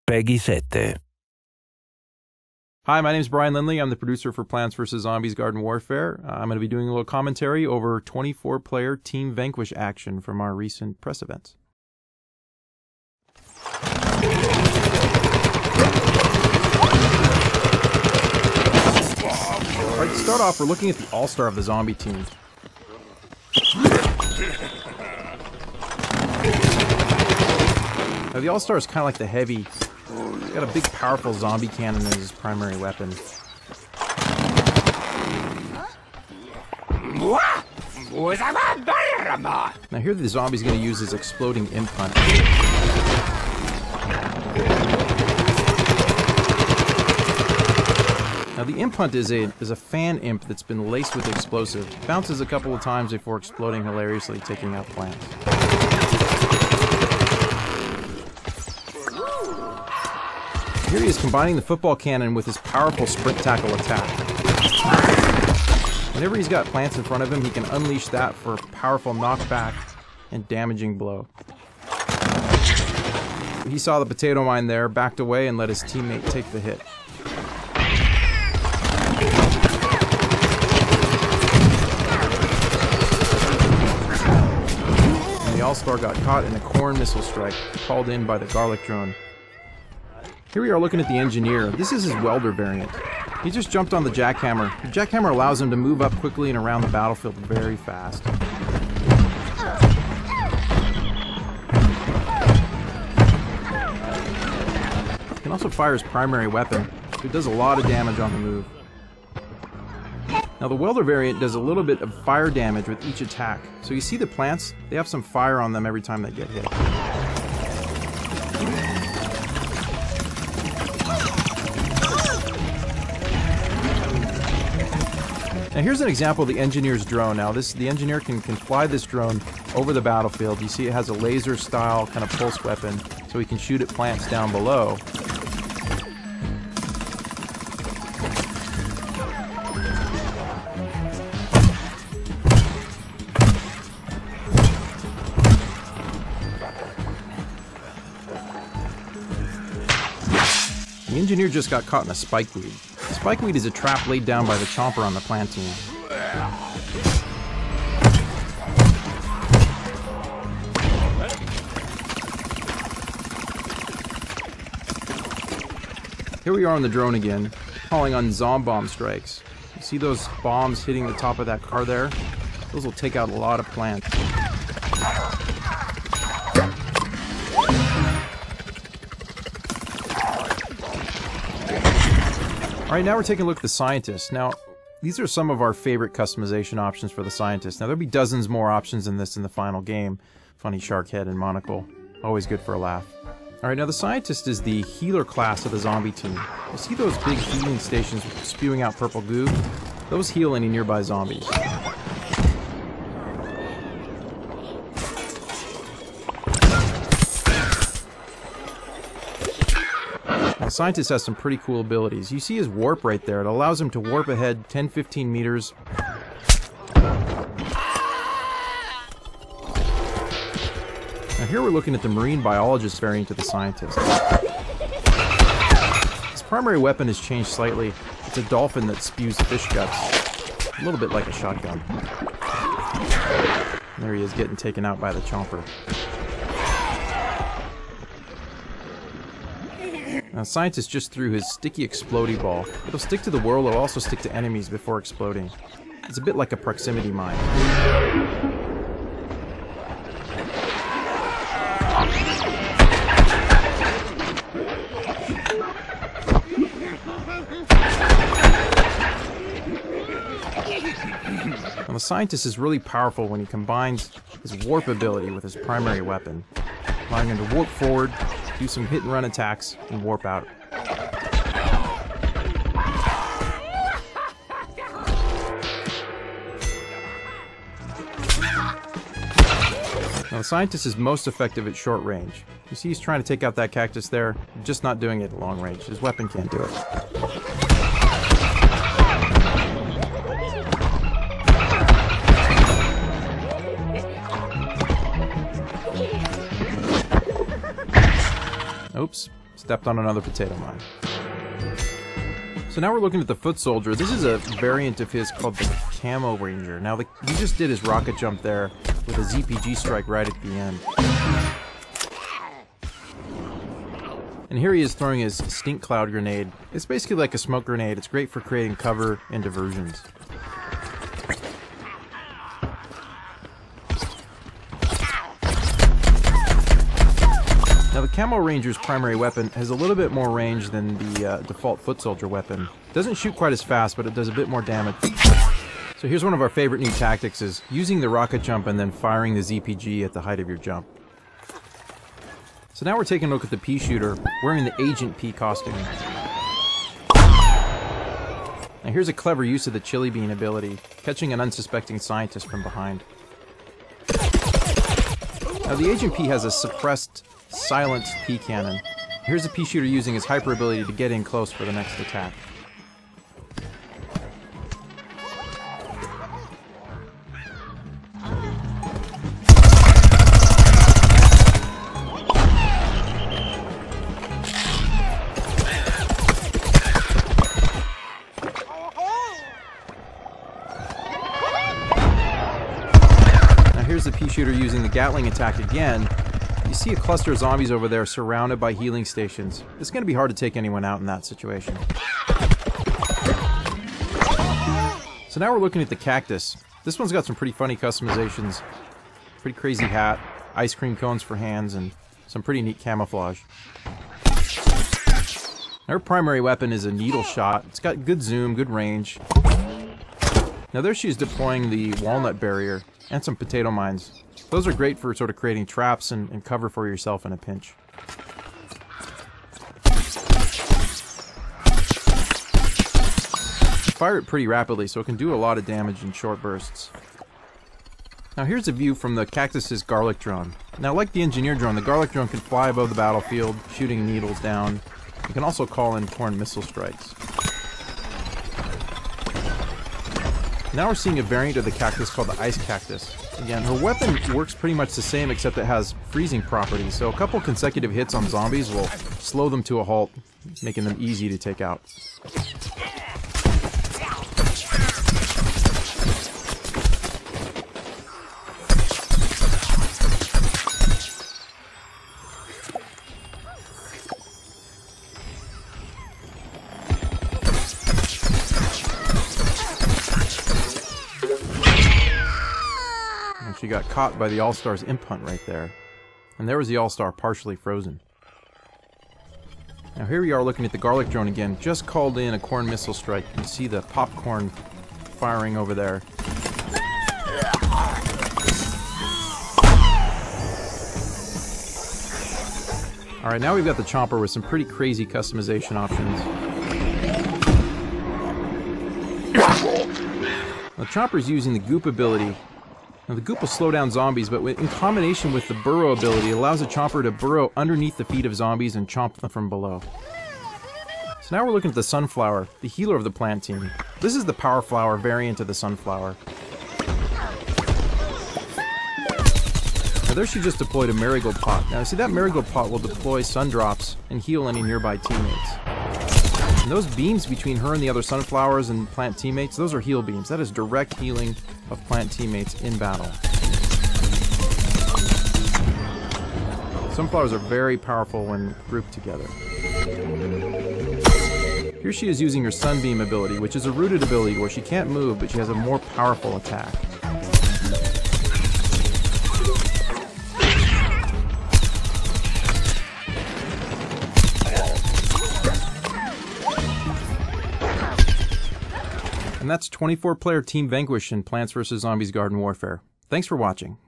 Pegi 7. Hi, my name is Brian Lindley. I'm the producer for Plants vs. Zombies Garden Warfare. I'm going to be doing a little commentary over 24-player Team Vanquish action from our recent press events. Alright, to start off, we're looking at the all-star of the zombie team. Now, the all-star is kind of like the heavy. He's got a big, powerful zombie cannon as his primary weapon. Now here the zombie's going to use his exploding imp hunt. Now the imp hunt is a fan imp that's been laced with explosive. Bounces a couple of times before exploding hilariously, taking out plants. Here he is combining the football cannon with his powerful sprint tackle attack. Whenever he's got plants in front of him, he can unleash that for a powerful knockback and damaging blow. He saw the potato mine there, backed away, and let his teammate take the hit. And the All-Star got caught in a corn missile strike, called in by the garlic drone. Here we are looking at the engineer. This is his welder variant. He just jumped on the jackhammer. The jackhammer allows him to move up quickly and around the battlefield very fast. He can also fire his primary weapon, so he does a lot of damage on the move. Now the welder variant does a little bit of fire damage with each attack. So you see the plants, they have some fire on them every time they get hit. Now here's an example of the engineer's drone. Now the engineer can fly this drone over the battlefield. You see it has a laser style kind of pulse weapon, so he can shoot at plants down below. The engineer just got caught in a spikeweed. Spikeweed is a trap laid down by the chomper on the plant team. Here we are on the drone again, calling on bomb strikes. You see those bombs hitting the top of that car there? Those will take out a lot of plants. Alright, now we're taking a look at the scientist. Now, these are some of our favorite customization options for the scientist. Now, there'll be dozens more options than this in the final game. Funny shark head and monocle. Always good for a laugh. Alright, now the scientist is the healer class of the zombie team. You see those big healing stations spewing out purple goo? Those heal any nearby zombies. The scientist has some pretty cool abilities. You see his warp right there. It allows him to warp ahead 10-15 meters. Now here we're looking at the marine biologist variant of the scientist. His primary weapon has changed slightly. It's a dolphin that spews fish guts. A little bit like a shotgun. There he is getting taken out by the chomper. Now, the scientist just threw his sticky explodey ball. It'll stick to the world, it'll also stick to enemies before exploding. It's a bit like a proximity mine. Now, the scientist is really powerful when he combines his warp ability with his primary weapon, allowing him to warp forward, do some hit and run attacks, and warp out. Now the scientist is most effective at short range. You see he's trying to take out that cactus there, just not doing it at long range. His weapon can't do it. Oops, Stepped on another potato mine. So now we're looking at the foot soldier. This is a variant of his called the Camo Ranger. Now he just did his rocket jump there with a ZPG strike right at the end. And here he is throwing his stink cloud grenade. It's basically like a smoke grenade. It's great for creating cover and diversions. Now the Camo Ranger's primary weapon has a little bit more range than the default foot soldier weapon. Doesn't shoot quite as fast, but it does a bit more damage. So here's one of our favorite new tactics, is using the rocket jump and then firing the ZPG at the height of your jump. So now we're taking a look at the pea shooter wearing the Agent P costume. Now here's a clever use of the chili bean ability, catching an unsuspecting scientist from behind. Now the Agent P has a suppressed, silenced pea cannon. Here's the pea shooter using his hyper ability to get in close for the next attack. Here's the pea shooter using the Gatling attack again. You see a cluster of zombies over there surrounded by healing stations. It's going to be hard to take anyone out in that situation. So now we're looking at the cactus. This one's got some pretty funny customizations. Pretty crazy hat, ice cream cones for hands, and some pretty neat camouflage. Her primary weapon is a needle shot. It's got good zoom, good range. Now there she is deploying the walnut barrier and some potato mines. Those are great for sort of creating traps and cover for yourself in a pinch. Fire it pretty rapidly so it can do a lot of damage in short bursts. Now here's a view from the cactus's garlic drone. Now like the engineer drone, the garlic drone can fly above the battlefield, shooting needles down. You can also call in corn missile strikes. Now we're seeing a variant of the cactus called the ice cactus. Again, her weapon works pretty much the same except it has freezing properties, so a couple consecutive hits on zombies will slow them to a halt, making them easy to take out. She got caught by the All-Star's imp hunt right there. And there was the All-Star partially frozen. Now here we are looking at the garlic drone again. Just called in a corn missile strike. You can see the popcorn firing over there. Alright, now we've got the chomper with some pretty crazy customization options. The chomper's using the goop ability. Now the goop will slow down zombies, but in combination with the burrow ability, it allows a chomper to burrow underneath the feet of zombies and chomp them from below. So now we're looking at the sunflower, the healer of the plant team. This is the power flower variant of the sunflower. Now there she just deployed a marigold pot. Now see, that marigold pot will deploy sun drops and heal any nearby teammates. And those beams between her and the other sunflowers and plant teammates, those are heal beams. That is direct healing of plant teammates in battle. Sunflowers are very powerful when grouped together. Here she is using her sunbeam ability, which is a rooted ability where she can't move, but she has a more powerful attack. And that's 24-player Team Vanquish in Plants vs. Zombies Garden Warfare. Thanks for watching.